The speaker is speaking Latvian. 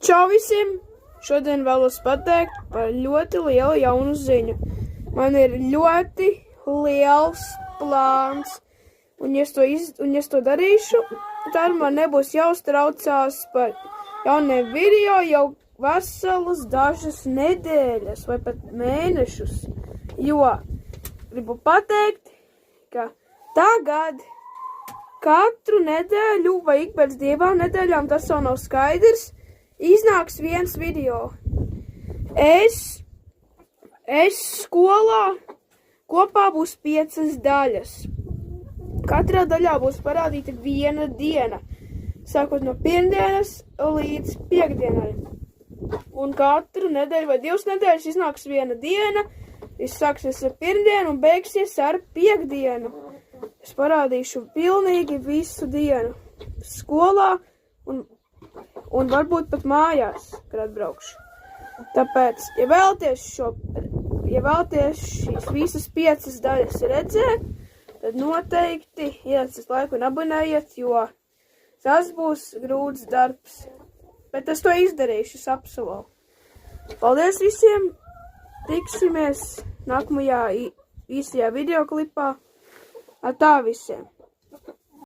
Čau visiem! Šodien vēlos pateikt par ļoti lielu jaunu ziņu. Man ir ļoti liels plāns, un ja es to darīšu, tad man nebūs jāuztraucās par jauniem video jau veselas dažas nedēļas vai pat mēnešus. Jo gribu pateikt, ka tagad katru nedēļu vai ik pēc 2 nedēļām, tas vēl nav skaidrs, iznāks viens video. Es skolā kopā būs 5 daļas. Katrā daļā būs parādīta viena diena, sākot no pirmdienas līdz piekdienai. Un katru nedēļu vai 2 nedēļas iznāks viena diena, viss sāksies ar pirmdienu un beigsies ar piekdienu. Es parādīšu pilnīgi visu dienu skolā un varbūt pat mājās, kad atbraukšu. Tāpēc, ja vēlaties šīs visas 5 daļas redzēt, tad noteikti ielieciet laiku un abonējiet, jo tas būs grūts darbs. Bet es to izdarīšu, es apsolu. Paldies visiem! Tiksimies nākamajā īsajā videoklipā. Atā visiem!